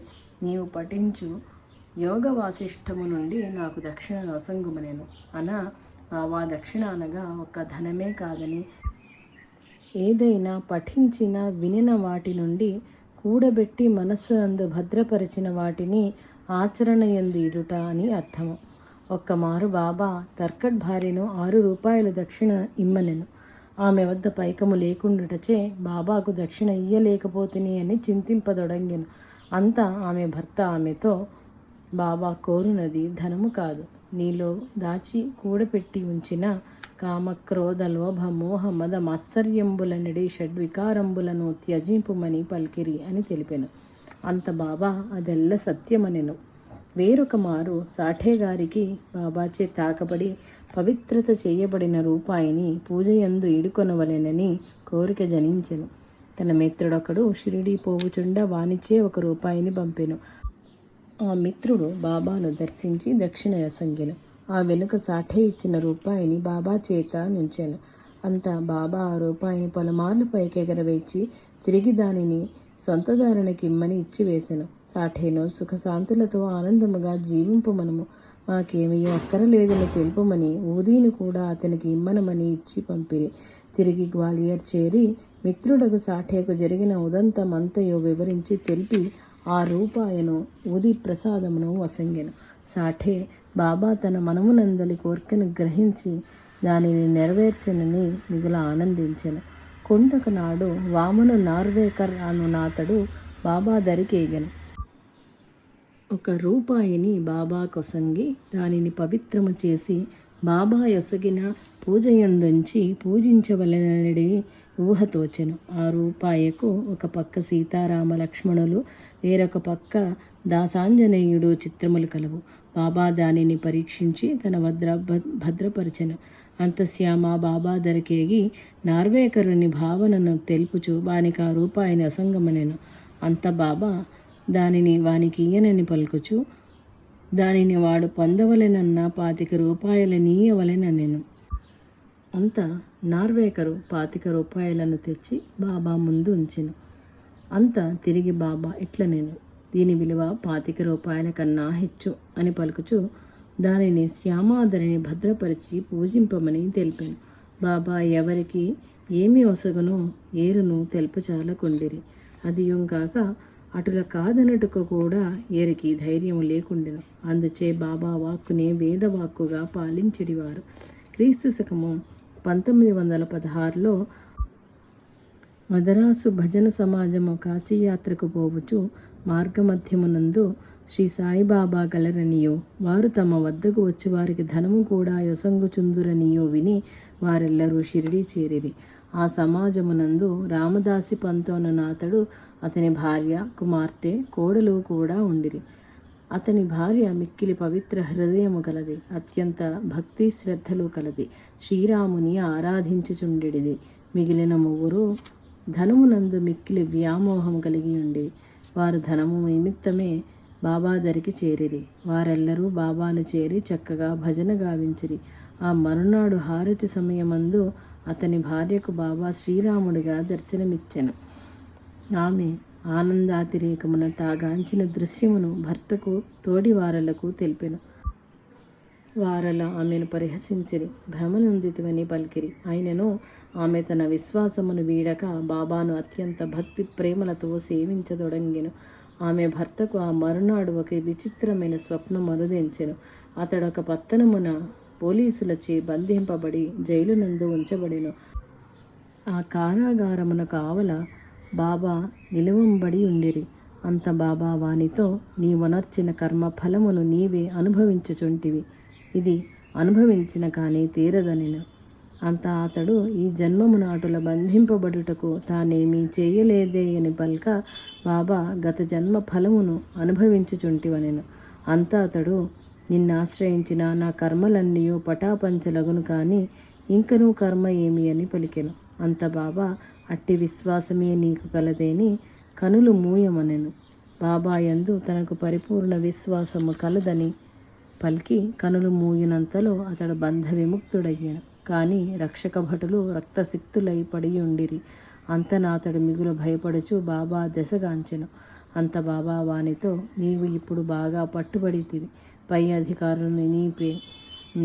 S1: నీవు పఠించు యోగ వాసిష్టము నుండి నాకు దక్షిణ వసంగుమనెను. బాబా దక్షిణ అనగా ఒక్క ధనమే కాదని ఏదైనా పఠించిన వినిన వాటి నుండి కూడబెట్టి మనస్సు అందు భద్రపరిచిన వాటిని ఆచరణ యందు ఇడుట అని అర్థము. ఒక్కమారు బాబా తర్కట్ భార్యను ₹6 దక్షిణ ఇమ్మనెను. ఆమె వద్ద పైకము లేకుండుటచే బాబాకు దక్షిణ ఇయ్యలేకపోతిని అని చింతింపదొడంగెను. అంతా ఆమె భర్త ఆమెతో, బాబా కోరునది ధనము కాదు, నీలో దాచి కూడపెట్టి ఉంచిన కామ క్రోధ లోభ మోహ మద మాత్సర్యంబులనడి షడ్వికారంబులను త్యజింపుమని పలికిరి అని తెలిపెను. అంత బాబా అదెల్ల సత్యమనెను. వేరొక మారు సాఠేగారికి బాబాచే తాకబడి పవిత్రత చేయబడిన రూపాయిని పూజయందు ఇడుకొనవలెనని కోరిక జనించెను. తన మిత్రుడొకడు షిరిడీ పోవుచుండ వానిచే 1 రూపాయిని పంపెను. ఆ మిత్రుడు బాబాను దర్శించి దక్షిణ యసంగెను. ఆ వెనుక సాఠే ఇచ్చిన రూపాయిని బాబా చేత నుంచెను. అంత బాబా ఆ రూపాయిని పలుమార్లు పైకెగరవేచి తిరిగి దానిని సొంతదారునికిమ్మని ఇచ్చివేశెను. సాఠేను సుఖశాంతులతో ఆనందముగా జీవింపుమనము, మాకేమీ అక్కరలేదని తెలుపమని ఊదీని కూడా అతనికి ఇమ్మనమని ఇచ్చి పంపిరి. తిరిగి గ్వాలియర్ చేరి మిత్రుడకు సాఠేకు జరిగిన ఉదంతమంతయో వివరించి తెలిపి ఆ రూపాయను ఊది ప్రసాదమును వసంగెను. సాఠే బాబా తన మనమునందలి కోర్కెను గ్రహించి దానిని నెరవేర్చెనని మిగుల ఆనందించెను. కొండకు నాడు వామను నార్వేకర్ అను నాతడు బాబా దరికేగెను. 1 రూపాయిని బాబా కొసంగి దానిని పవిత్రము చేసి బాబా యొసగిన పూజయందుంచి పూజించవలెనడి ఊహ తోచెను. ఆ రూపాయకు ఒక పక్క సీతారామ లక్ష్మణులు, వేరొక పక్క దాసాంజనేయుడు చిత్రములు కలవు. బాబా దానిని పరీక్షించి తన వద్ద భద్రపరచెను. అంతశ్యామ బాబా దరికేగి నార్వేకరుని భావనను తెలుపుచు వానికి ఆ రూపాయిని అసంగమనెను. అంత బాబా దానిని వానికి ఇయ్యనని పలుకుచు దానిని వాడు పొందవలెనన్న 25 రూపాయలనీయవలెననెను. అంత నార్వేకరు 25 రూపాయలను తెచ్చి బాబా ముందు ఉంచెను. అంత తిరిగి బాబా ఇట్లనెను, దీని విలువ 25 రూపాయల కన్నా హెచ్చు అని పలుకుచు దానిని శ్యామాధరిని భద్రపరిచి పూజింపమని తెలిపాను. బాబా ఎవరికి ఏమి ఒసగునో ఏరును తెలుపచాలకుండిరి. అదియుంగాక అటుల కాదనటుకు కూడా ఏరికి ధైర్యము లేకుండెను. అందుచే బాబా వాక్కునే వేదవాక్కుగా పాలించెడివారు. క్రీస్తు శకము 1916లో మదరాసు భజన సమాజము కాశీయాత్రకు పోవుచు మార్గమధ్యమునందు శ్రీ సాయిబాబా గలరనియో వారు తమ వద్దకు వచ్చి వారికి ధనము కూడా యొసంగుచుందురనియో విని వారెల్లరూ షిరిడీ చేరిరి. ఆ సమాజమునందు రామదాసి పంతోననాతడు, అతని భార్య, కుమార్తె, కోడలు కూడా ఉండిరి. అతని భార్య మిక్కిలి పవిత్ర హృదయము కలది, అత్యంత భక్తి శ్రద్ధలు కలది, శ్రీరాముని ఆరాధించుచుండెడిది. మిగిలిన 3 ధనమునందు మిక్కిలి వ్యామోహము కలిగి ఉండి వారు ధనము నిమిత్తమే బాబా దరికి చేరిరి. వారెల్లరూ బాబాను చేరి చక్కగా భజన గావించిరి. ఆ మరునాడు హారతి సమయమందు అతని భార్యకు బాబా శ్రీరాముడిగా దర్శనమిచ్చెను. ఆమె ఆనందాతిరేకమున తాగాంచిన దృశ్యమును భర్తకు తోడివారలకు తెలిపెను. వారల ఆమెను పరిహసించిరి, భ్రమనందితివని పలికిరి. అయినను ఆమె తన విశ్వాసమును వీడక బాబాను అత్యంత భక్తి ప్రేమలతో సేవించదొడంగెను. ఆమె భర్తకు ఆ మరునాడు ఒక విచిత్రమైన స్వప్నం అనుదించెను. అతడొక పట్టణమున పోలీసులచే బంధింపబడి జైలునందు ఉంచబడెను. ఆ కారాగారమున కావల బాబా నిలువంబడి ఉండిరి. అంత బాబా వానితో, నీవొనర్చిన కర్మ ఫలమును నీవే అనుభవించుచుంటివి, ఇది అనుభవించిన కానీ తీరదనెను. అంత అతడు ఈ జన్మమున అటుల బంధింపబడుటకు తానేమీ చేయలేదే అని పల్క, బాబా గత జన్మ ఫలమును అనుభవించుచుంటివనెను. అంత అతడు, నిన్నాశ్రయించిన నా కర్మలన్నీయూ పటాపంచలగును కానీ ఇంకనూ కర్మ ఏమి అని పలికెను. అంత బాబా, అట్టి విశ్వాసమే నీకు కలదేని కనులు మూయమనెను. బాబా యందు తనకు పరిపూర్ణ విశ్వాసము కలదని పలికి కనులు మూయినంతలో అతడు బంధ విముక్తుడయ్యాను. కానీ రక్షక భటులు రక్తసిక్తులై పడియుండిరి. అంతనాతడు మిగులు భయపడుచు బాబా దశగాంచెను. అంత బాబా వానితో, నీవు ఇప్పుడు బాగా పట్టుబడితివి, పై అధికారులను నీపే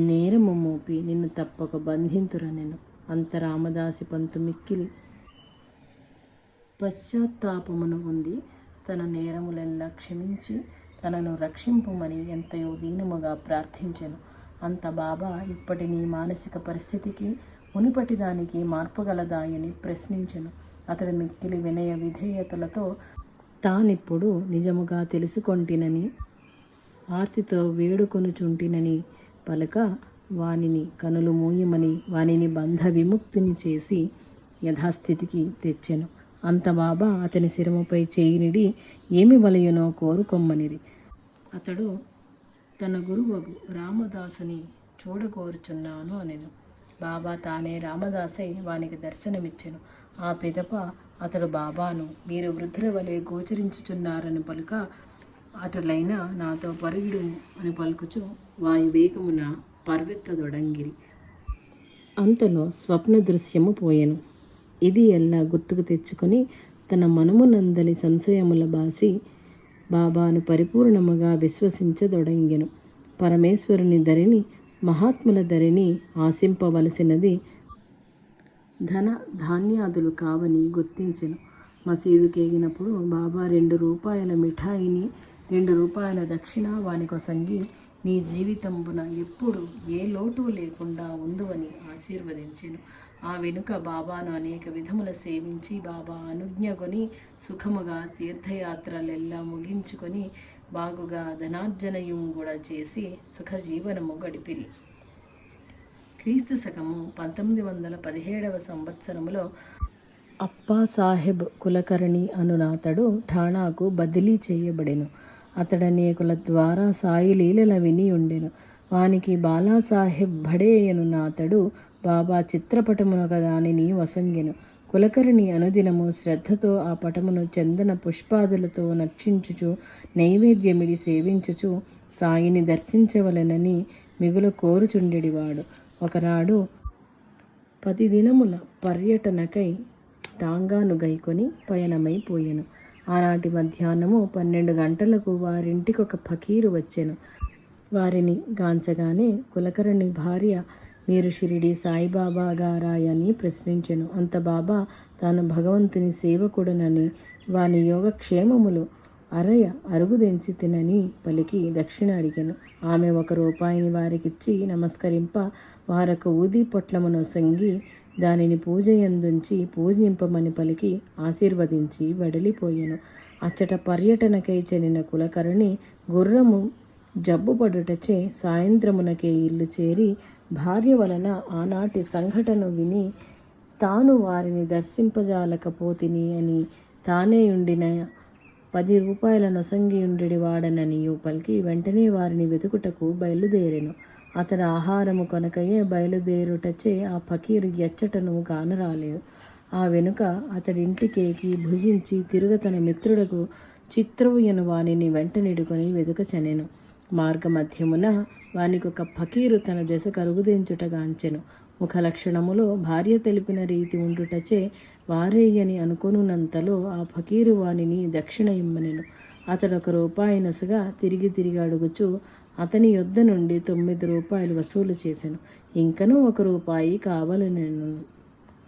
S1: నేరము మోపి నిన్ను తప్పక బంధింతురనెను. అంత రామదాసి పంతు మిక్కిలి పశ్చాత్తాపమును పొంది తన నేరములెల్లా క్షమించి తనను రక్షింపుమని ఎంతయో దీనముగా ప్రార్థించెను. అంత బాబా, ఇప్పటి నీ మానసిక పరిస్థితికి మునుపటి దానికి మార్పుగలదాయని ప్రశ్నించెను. అతడు మిక్కిలి వినయ విధేయతలతో తానిప్పుడు నిజముగా తెలుసుకొంటినని ఆర్తితో వేడుకొనుచుంటినని పలక, వానిని కనులు మూయమని వానిని బంధ విముక్తిని చేసి యథాస్థితికి తెచ్చెను. అంత బాబా అతని శిరముపై చేయినిడి ఏమి వలయునో కోరుకొమ్మనిరి. అతడు తన గురువగు రామదాసుని చూడకోరుచున్నాను అనెను. బాబా తానే రామదాసై వానికి దర్శనమిచ్చెను. ఆ పిదప అతడు బాబాను, మీరు వృద్ధుల వలె గోచరించుచున్నారని పలుక, అటులైన నాతో పరుగుడు అని పలుకుచు వాయువేగమున పర్వెత్తదొడంగిరి. అంతలో స్వప్న దృశ్యము పోయెను. ఇది ఎల్లా గుర్తుకు తెచ్చుకొని తన మనమునందలి సంశయముల బాసి బాబాను పరిపూర్ణముగా విశ్వసించదొడంగెను. పరమేశ్వరుని దరిని, మహాత్ముల దరిని ఆశింపవలసినది ధన ధాన్యాదులు కావని గుర్తించెను. మసీదుకేగినప్పుడు బాబా 2 రూపాయల మిఠాయిని 2 రూపాయల దక్షిణ వానికొసంగి, నీ జీవితంబున ఎప్పుడు ఏ లోటు లేకుండా ఉందువని ఆశీర్వదించెను. ఆ వెనుక బాబాను అనేక విధముల సేవించి బాబా అనుజ్ఞగొని సుఖముగా తీర్థయాత్రలెల్లా ముగించుకొని బాగుగా ధనార్జనయం కూడా చేసి సుఖజీవనము గడిపిరి. క్రీస్తు శకము 1917 సంవత్సరములో అప్పాసాహెబ్ కులకర్ణి అనునాతడు ఠాణాకు బదిలీ చేయబడెను. అతడనేకుల ద్వారా సాయి లీలల విని ఉండెను. వానికి బాలాసాహెబ్ భడే అనునాతడు బాబా చిత్రపటమునొక దానిని వసంగెను. కులకర్ణి అనుదినము శ్రద్ధతో ఆ పటమును చందన పుష్పాదులతో నక్షించుచు నైవేద్యమిడి సేవించుచు సాయిని దర్శించవలెనని మిగులు కోరుచుండెడివాడు. ఒకనాడు 10 దినముల పర్యటనకై టాంగాను గైకొని పయనమైపోయెను. ఆనాటి మధ్యాహ్నము 12 గంటలకు వారింటికొక ఫకీరు వచ్చెను. వారిని గాంచగానే కులకర్ణి భార్య, మీరు షిరిడి సాయిబాబా గారాయని ప్రశ్నించెను. అంత బాబా తాను భగవంతుని సేవకుడనని వాని యోగక్షేమములు అరుగుదెంచి తినని పలికి దక్షిణ అడిగెను. ఆమె 1 రూపాయిని వారికిచ్చి నమస్కరింప వారొక ఊది పొట్లమును సంగి దానిని పూజయందుంచి పూజింపమని పలికి ఆశీర్వదించి వెడలిపోయెను. అచ్చట పర్యటనకై చెనిన కులకర్ణి గుర్రము జబ్బుపడుటచే సాయంత్రమునకే ఇల్లు చేరి భార్య వలన ఆనాటి సంఘటన విని తాను వారిని దర్శింపజాలకపోతిని అని తానే ఉండిన 10 రూపాయల నొసంగియుండెడి వాడననియు పలికి వెంటనే వారిని వెతుకుటకు బయలుదేరెను. అతడు ఆహారము కొనకయే బయలుదేరుటచే ఆ ఫకీరు ఎచ్చటను కానరాలేదు. ఆ వెనుక అతడింటికేకి భుజించి తిరుగ తన మిత్రుడకు చిత్రవుయను వానిని వెంటనిడుకొని వెదుకచనెను. మార్గమధ్యమున వానికొక ఫకీరు తన దశ కరుగుదెంచుటగాంచెను. ముఖలక్షణములో భార్య తెలిపిన రీతి ఉండుటచే వారేయని అనుకొనున్నంతలో ఆ ఫకీరు వానిని దక్షిణ ఇమ్మనెను. అతడు 1 రూపాయి నొసగా తిరిగి అడుగుచు అతని యొద్ద నుండి 9 రూపాయలు వసూలు చేసెను. ఇంకనూ 1 రూపాయి కావలనెను.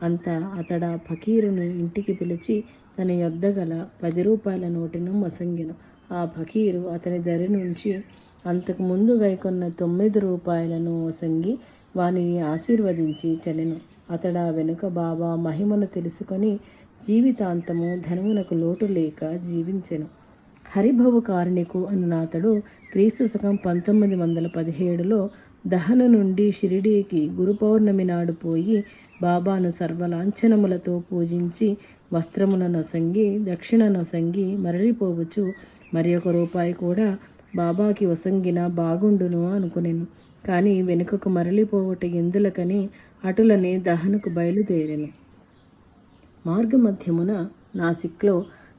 S1: అంత అతడా ఫకీరును ఇంటికి పిలిచి తన యొద్ద గల 10 రూపాయల నోటును వసంగెను. ఆ ఫకీరు అతని దరి నుంచి అంతకు ముందు గైకొన్న 9 రూపాయలను వసంగి వానిని ఆశీర్వదించి చనెను. అతడా వెనుక బాబా మహిమను తెలుసుకొని జీవితాంతము ధనమునకు లోటు లేక జీవించెను. హరిభవ కారుణికు అనునాతడు క్రీస్తు శకం 1917లో దహన నుండి షిరిడీకి గురు పౌర్ణమి నాడు పోయి బాబాను సర్వలాంఛనములతో పూజించి వస్త్రమున నొసంగి దక్షిణ నొసంగి మరలిపోవచ్చు. 1 రూపాయి కూడా బాబాకి వసంగిన బాగుండును అనుకునేను. కానీ వెనుకకు మరలిపోవట ఎందులకని అటులనే దహనకు బయలుదేరెను. మార్గమధ్యమున నాసిక్లో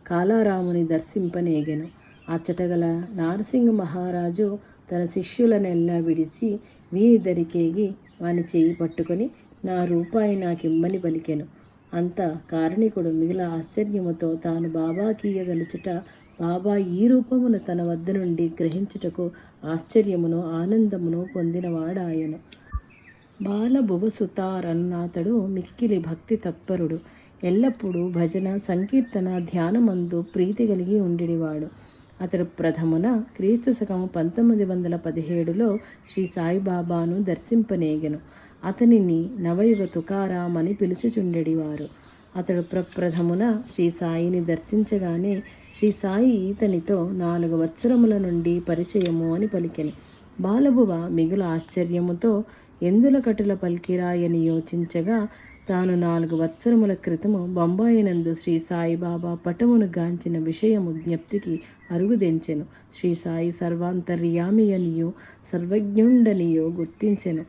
S1: కాలారాముని దర్శింపనేగెను. అచ్చటగల నారసింగ మహారాజు తన శిష్యులనెల్లా విడిచి వీని దరికేగి వాని చేయి పట్టుకొని 1 రూపాయి నాకిమ్మని పలికెను. అంత కారణికుడు మిగిలిన ఆశ్చర్యముతో తాను బాబాకీయదలుచుట బాబా ఈ రూపమును తన వద్ద నుండి గ్రహించుటకు ఆశ్చర్యమును ఆనందమును పొందినవాడాయను. బాలభువసుతారన్నాతడు మిక్కిలి భక్తి తత్పరుడు. ఎల్లప్పుడూ భజన సంకీర్తన ధ్యానమందు ప్రీతి కలిగి ఉండేవాడు. అతడు ప్రథమున క్రీస్తు శకం 1917లో శ్రీ సాయిబాబాను దర్శింపనేగెను. అతనిని నవయుగ తుకారాం అని పిలుచుచుండెడివారు. అతడు ప్రప్రథమున శ్రీ సాయిని దర్శించగానే శ్రీ సాయి ఈతనితో 4 వత్సరముల నుండి పరిచయము అని పలికెను. బాలబువ మిగుల ఆశ్చర్యముతో ఎందుల కటుల పలికిరాయని యోచించగా తాను 4 వత్సరముల క్రితము బొంబాయినందు శ్రీ సాయిబాబా పటమును గాంచిన విషయము జ్ఞప్తికి అరుగుదెంచెను. శ్రీ సాయి సర్వాంతర్యామి అనియో సర్వజ్ఞుండనియో గుర్తించెను.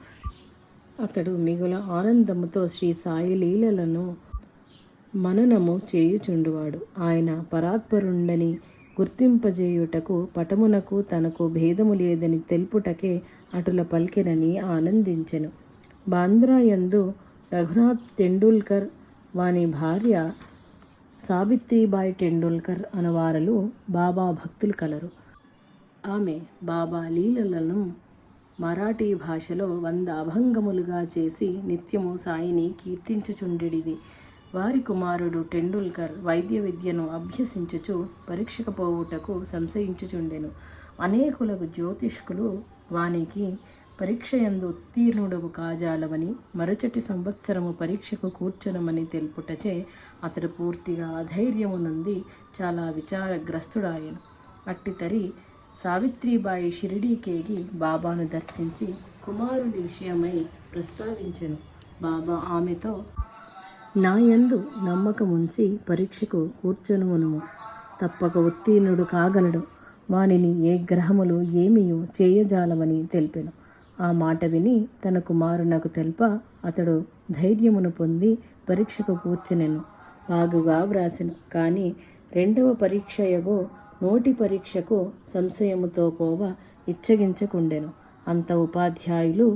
S1: అతడు మిగుల ఆనందముతో శ్రీ సాయి లీలలను మననము చేయుచుండువాడు. ఆయన పరాత్పరుండని గుర్తింపజేయుటకు పటమునకు తనకు భేదము లేదని తెలుపుటకే అటుల పలికెనని ఆనందించెను. బాంద్రా యందు రఘునాథ్ టెండూల్కర్ వాని భార్య సావిత్రిబాయి టెండూల్కర్ అనువారలు బాబా భక్తులు కలరు. ఆమె బాబా లీలలను మరాఠీ భాషలో 100 అభంగములుగా చేసి నిత్యము సాయిని కీర్తించుచుండెడిది. వారి కుమారుడు టెండూల్కర్ వైద్య విద్యను అభ్యసించుచు పరీక్షకు పోవుటకు సంశయించుచుండెను. అనేకులకు జ్యోతిష్కులు వానికి పరీక్షయందు ఉత్తీర్ణుడవు కాజాలవని మరుచటి సంవత్సరము పరీక్షకు కూర్చొనమని తెలుపుటచే అతడు పూర్తిగా అధైర్యము నుండి చాలా విచారగ్రస్తుడాయను. అట్టితరి సావిత్రిబాయి షిరిడీకేగి బాబాను దర్శించి కుమారుని విషయమై ప్రస్తావించెను. బాబా ఆమెతో నా యందు నమ్మకముంచి పరీక్షకు కూర్చొనుమును, తప్పక ఉత్తీర్ణుడు కాగలడు, వానిని ఏ గ్రహములు ఏమియో చేయజాలమని తెలిపెను. ఆ మాట విని తన కుమారునకు తెలుప అతడు ధైర్యమును పొంది పరీక్షకు కూర్చునెను. బాగుగా వ్రాసెను. కానీ 2వ పరీక్షయగో నోటి పరీక్షకు సంశయముతో పోవ ఇచ్చగించకుండెను. అంత ఉపాధ్యాయులు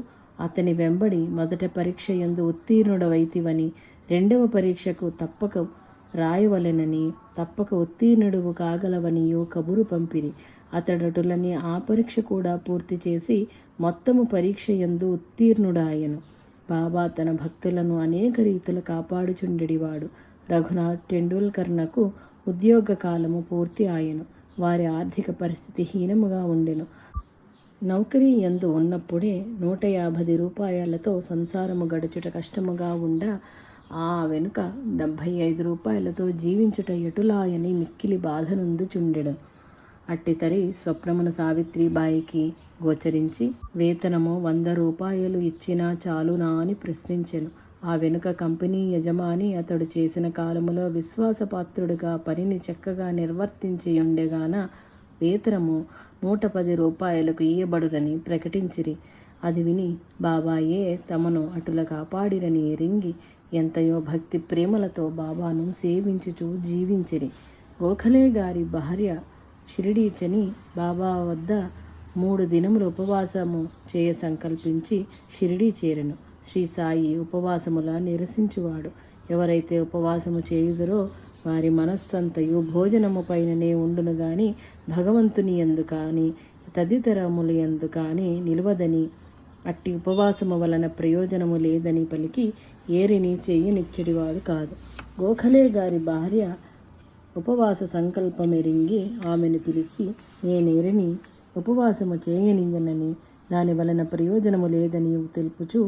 S1: అతని వెంబడి మొదట పరీక్ష యందు ఉత్తీర్ణుడవైతివని 2వ పరీక్షకు తప్పక రాయవలెనని తప్పక ఉత్తీర్ణుడువు కాగలవనియో కబురు పంపిరి. అతడటులని ఆ పరీక్ష కూడా పూర్తి చేసి మొత్తము పరీక్ష యందు ఉత్తీర్ణుడాయను. బాబా తన భక్తులను అనేక రీతులు కాపాడుచుండెడివాడు. రఘునాథ్ టెండూల్కర్నకు ఉద్యోగ కాలము పూర్తి ఆయను. వారి ఆర్థిక పరిస్థితి హీనముగా ఉండెను. నౌకరీ యందు ఉన్నప్పుడే 150 రూపాయలతో సంసారము గడుచుట కష్టముగా ఉండ ఆ వెనుక 75 రూపాయలతో జీవించుట ఎటులాయని మిక్కిలి బాధనుందుచుండెను. అట్టితరి స్వప్నమును సావిత్రిబాయికి గోచరించి వేతనము 100 రూపాయలు ఇచ్చినా చాలునా అని ప్రశ్నించెను. ఆ వెనుక కంపెనీ యజమాని అతడు చేసిన కాలములో విశ్వాసపాత్రుడిగా పనిని చక్కగా నిర్వర్తించియుండెగాన వేతనము 110 రూపాయలకు ఇయ్యబడురని ప్రకటించిరి. అది విని బాబాయే తమను అటుల కాపాడిరని ఎరింగి ఎంతయో భక్తి ప్రేమలతో బాబాను సేవించుచూ జీవించిరి. గోఖలే గారి భార్య షిరిడీచని బాబా వద్ద 3 దినములు ఉపవాసము చేయ సంకల్పించి షిరిడీ చేరెను. శ్రీ సాయి ఉపవాసముల నిరసించువాడు. ఎవరైతే ఉపవాసము చేయుదురో వారి మనస్సంతయు భోజనము పైననే ఉండును గాని భగవంతుని యందు కానీ తదితరముల యందు కానీ నిలవదని, అట్టి ఉపవాసము వలన ప్రయోజనము లేదని పలికి ఏరిని చెయ్యనిచ్చడివాడు కాదు. గోఖలే గారి భార్య ఉపవాస సంకల్పమెరింగి ఆమెను పిలిచి నేనేరిని ఉపవాసము చేయనియనని దాని వలన ప్రయోజనము లేదని తెలుపుచు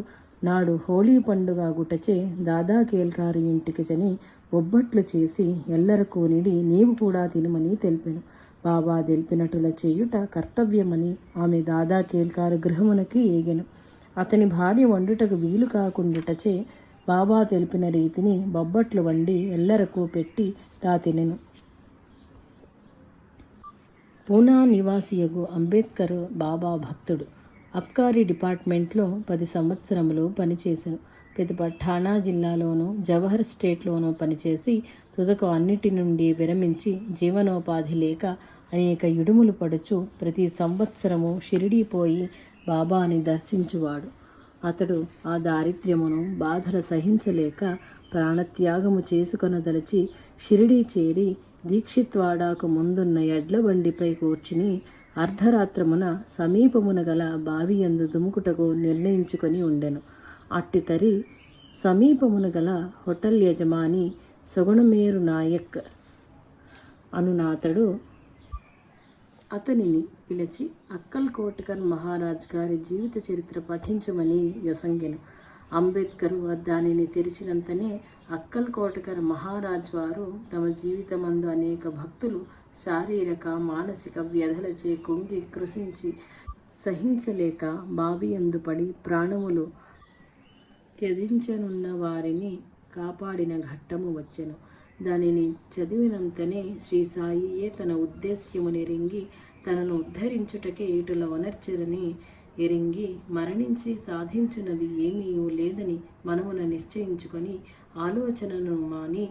S1: నాడు హోళీ పండుగ గుటచే దాదా కేల్కారు ఇంటికి చని బొబ్బట్లు చేసి ఎల్లరకు నిడి నీవు కూడా తినమని తెలిపెను. బాబా తెలిపినట్టుల చేయుట కర్తవ్యమని ఆమె దాదా కేల్కారు గృహమునకి ఏగెను. అతని భార్య వండుటకు వీలు కాకుండుటచే బాబా తెలిపిన రీతిని బొబ్బట్లు వండి ఎల్లరకు పెట్టి తా తినెను. పూనా నివాసియగు అంబేద్కర్ బాబా భక్తుడు. అబ్కారీ డిపార్ట్మెంట్లో 10 సంవత్సరములు పనిచేశాను. పిదప ఠాణా జిల్లాలోనూ జవహర్ స్టేట్లోనూ పనిచేసి తుదకు అన్నిటి నుండి విరమించి జీవనోపాధి లేక అనేక ఇడుములు పడుచు ప్రతి సంవత్సరము షిరిడీ పోయి బాబాని దర్శించువాడు. అతడు ఆ దారిద్ర్యమును బాధలు సహించలేక ప్రాణత్యాగము చేసుకొనదలచి షిరిడీ చేరి దీక్షిత్వాడాకు ముందున్న ఎడ్ల బండిపై కూర్చుని అర్ధరాత్రమున సమీపమున గల బావియందు దుముకుటకు నిర్ణయించుకొని ఉండెను. అట్టితరి సమీపమున గల హోటల్ యజమాని సగుణమేరు నాయక్ అనునాతడు అతనిని పిలిచి అక్కల్ కోట్కర్ మహారాజ్ గారి జీవిత చరిత్ర పఠించమని యొసంగెను. అంబేద్కర్ దానిని తెరిచినంతనే అక్కల్కోటకర్ మహారాజ్ వారు తమ జీవితమందు అనేక భక్తులు శారీరక మానసిక వ్యధలచే కుంగి కృషించి సహించలేక బావియందు పడి ప్రాణములు త్యజించనున్న వారిని కాపాడిన ఘట్టము వచ్చెను. దానిని చదివినంతనే శ్రీ సాయియే తన ఉద్దేశ్యమునెరింగి తనను ఉద్ధరించుటకే ఇటుల వనర్చరని ఎరింగి మరణించి సాధించున్నది ఏమీ లేదని మనమున నిశ్చయించుకొని ఆలోచనను మాని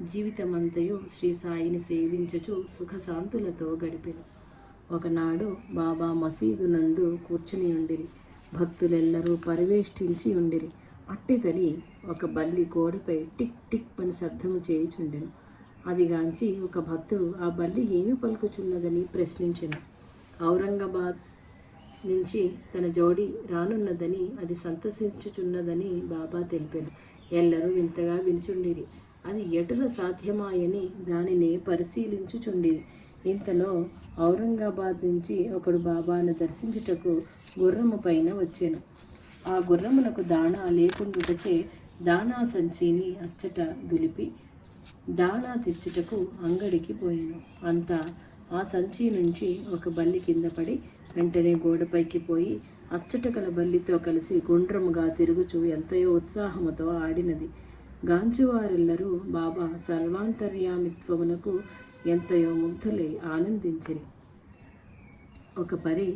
S1: జీవితమంతయు శ్రీ సాయిని సేవించుచు సుఖశాంతులతో గడిపెను. ఒకనాడు బాబా మసీదు నందు కూర్చుని ఉండిరి. భక్తులెల్లరూ పరివేష్టించి ఉండిరి. అట్టితని ఒక బల్లి గోడపై టిక్ టిక్ అని శబ్దము చేయుచుండెను. అదిగాంచి ఒక భక్తుడు ఆ బల్లి ఏమి పలుకుచున్నదని ప్రశ్నించెను. ఔరంగాబాద్ నుంచి తన జోడి రానున్నదని అది సంతసించుచున్నదని బాబా తెలిపాను. ఎల్లరూ వింతగా వినిచుండిరి. అది ఎటుల సాధ్యమాయని దానిని పరిశీలించుచుండిరి. ఇంతలో ఔరంగాబాద్ నుంచి ఒకడు బాబాను దర్శించుటకు గుర్రము పైన వచ్చెను. ఆ గుర్రమునకు దాణా లేకుండుటచే దాణా సంచిని అచ్చట దులిపి దాణా తెచ్చుటకు అంగడికి పోయాను. అంతా ఆ సంచి నుంచి ఒక బల్లి కింద పడి వెంటనే గోడపైకి పోయి అచ్చట గల బల్లితో కలిసి గుండ్రముగా తిరుగుచూ ఎంతయో ఉత్సాహముతో ఆడినది. గాంచువారెల్లరూ బాబా సర్వాంతర్యామిత్వమునకు ఎంతయో ముగ్ధులై ఆనందించిరి. ఒక పరి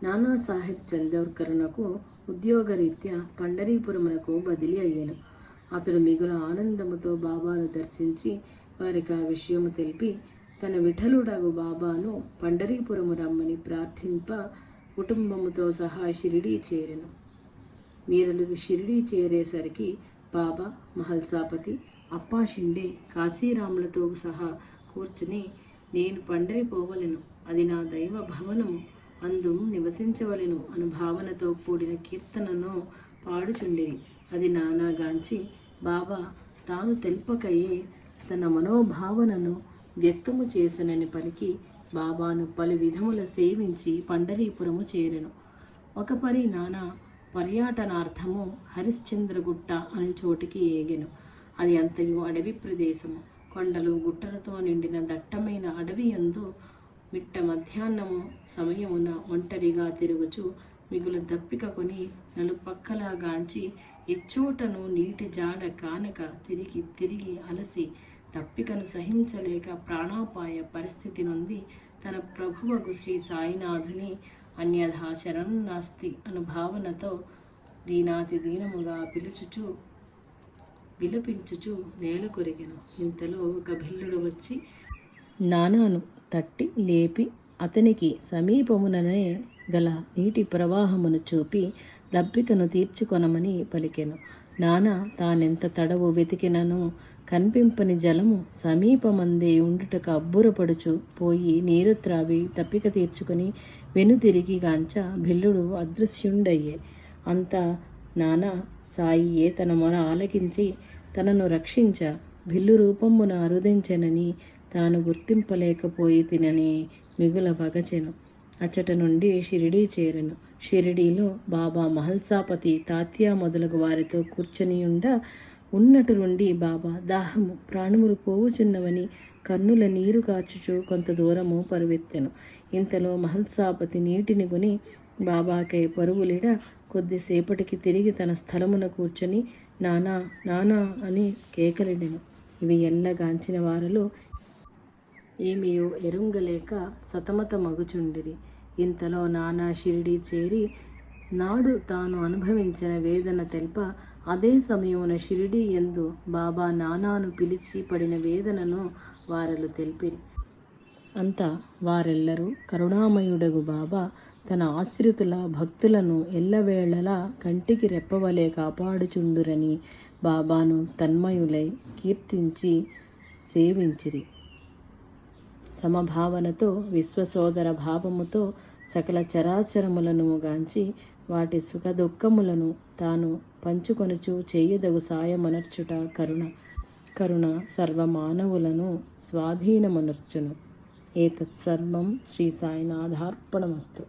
S1: నానాసాహెబ్ చందోర్కర్నకు ఉద్యోగరీత్యా పండరీపురమునకు బదిలీ అయ్యాను. అతడు మిగుల ఆనందముతో బాబాను దర్శించి వారికి ఆ విషయము తెలిపి తన విఠలుడగు బాబాను పండరీపురము రమ్మని ప్రార్థింప కుటుంబముతో సహా షిరిడీ చేరెను. వీరలు షిరిడీ చేరేసరికి బాబా మహల్సాపతి అప్పాషిండే కాశీరాములతో సహా కూర్చుని నేను పండరి పోవలెను, అది నా దైవ భవనము, అందు నివసించవలెను అను భావనతో కూడిన కీర్తనను పాడుచుండిరి. అది నానాగాంచి బాబా తాను తెలుపకయే తన మనోభావనను వ్యక్తము చేసనని పలికి బాబాను పలు విధముల సేవించి పండరీపురము చేరెను. ఒక పరి నానా పర్యటనార్థము హరిశ్చంద్రగుట్ట అనే చోటికి ఏగెను. అది అంతయు అడవి ప్రదేశము. కొండలు గుట్టలతో నిండిన దట్టమైన అడవి యందు మిట్ట మధ్యాహ్నము సమయమున ఒంటరిగా తిరుగుచు మిగులు దప్పిక కొని నలుపక్కలాగాంచి ఎచ్చోటను నీటి జాడ కానక తిరిగి తిరిగి అలసి తప్పికను సహించలేక ప్రాణాపాయ పరిస్థితి నుండి తన ప్రభువకు శ్రీ సాయినాథుని అన్యథా శరణం నాస్తి అను భావనతో దీనాతి దీనముగా పిలుచుచు విలపించుచు నేల కొరిగెను. ఇంతలో ఒక భిల్లుడు వచ్చి నానాను తట్టి లేపి అతనికి సమీపముననే గల నీటి ప్రవాహమును చూపి దప్పికను తీర్చుకొనమని పలికెను. నానా తానెంత తడవు వెతికినను కనిపింపని జలము సమీపమందే ఉండుటకు అబ్బురపడుచు పోయి నీరు త్రావి తప్పిక తీర్చుకొని వెనుతిరిగి గాంచ భిల్లుడు అదృశ్యుండయ్యే. అంతా నానా సాయియే తన మొర ఆలకించి తనను రక్షించ భిల్లు రూపమున అరుదించెనని తాను గుర్తింపలేకపోయి తినని మిగుల వగచెను. అచ్చట నుండి షిరిడీ చేరెను. షిరిడీలో బాబా మహల్సాపతి తాత్యా మొదలగు వారితో కూర్చొనియుండ ఉన్నటు నుండి బాబా దాహము ప్రాణములు పోవుచున్నవని కన్నుల నీరు కాచుచు కొంత దూరము పరువెత్తెను. ఇంతలో మహల్సాపతి నీటిని కొని బాబాకై పరుగులిడ కొద్దిసేపటికి తిరిగి తన స్థలమున కూర్చొని నానా నానా అని కేకలిడెను. ఇవి ఎల్లగాంచిన వారలో ఏమియో ఎరుంగలేక సతమతమగుచుండిరి. ఇంతలో నానా షిరిడీ చేరి నాడు తాను అనుభవించిన వేదన తెల్ప అదే సమయమున షిరిడీ యందు బాబా నానాను పిలిచి పడిన వేదనను వారలు తెలిపిరి. అంతా వారెల్లరూ కరుణామయుడగు బాబా తన ఆశ్రితుల భక్తులను ఎల్లవేళలా కంటికి రెప్పవలే కాపాడుచుండురని బాబాను తన్మయులై కీర్తించి సేవించిరి. సమభావనతో విశ్వసోదర భావముతో సకల చరాచరములను గాంచి వాటి సుఖ దుఃఖములను తాను పంచుకొనుచు చేయదగు సాయమనర్చుట కరుణ. కరుణ సర్వమానవులను స్వాధీనమనర్చును. ఏతత్సర్వం శ్రీ సాయినాథార్పణమస్తు.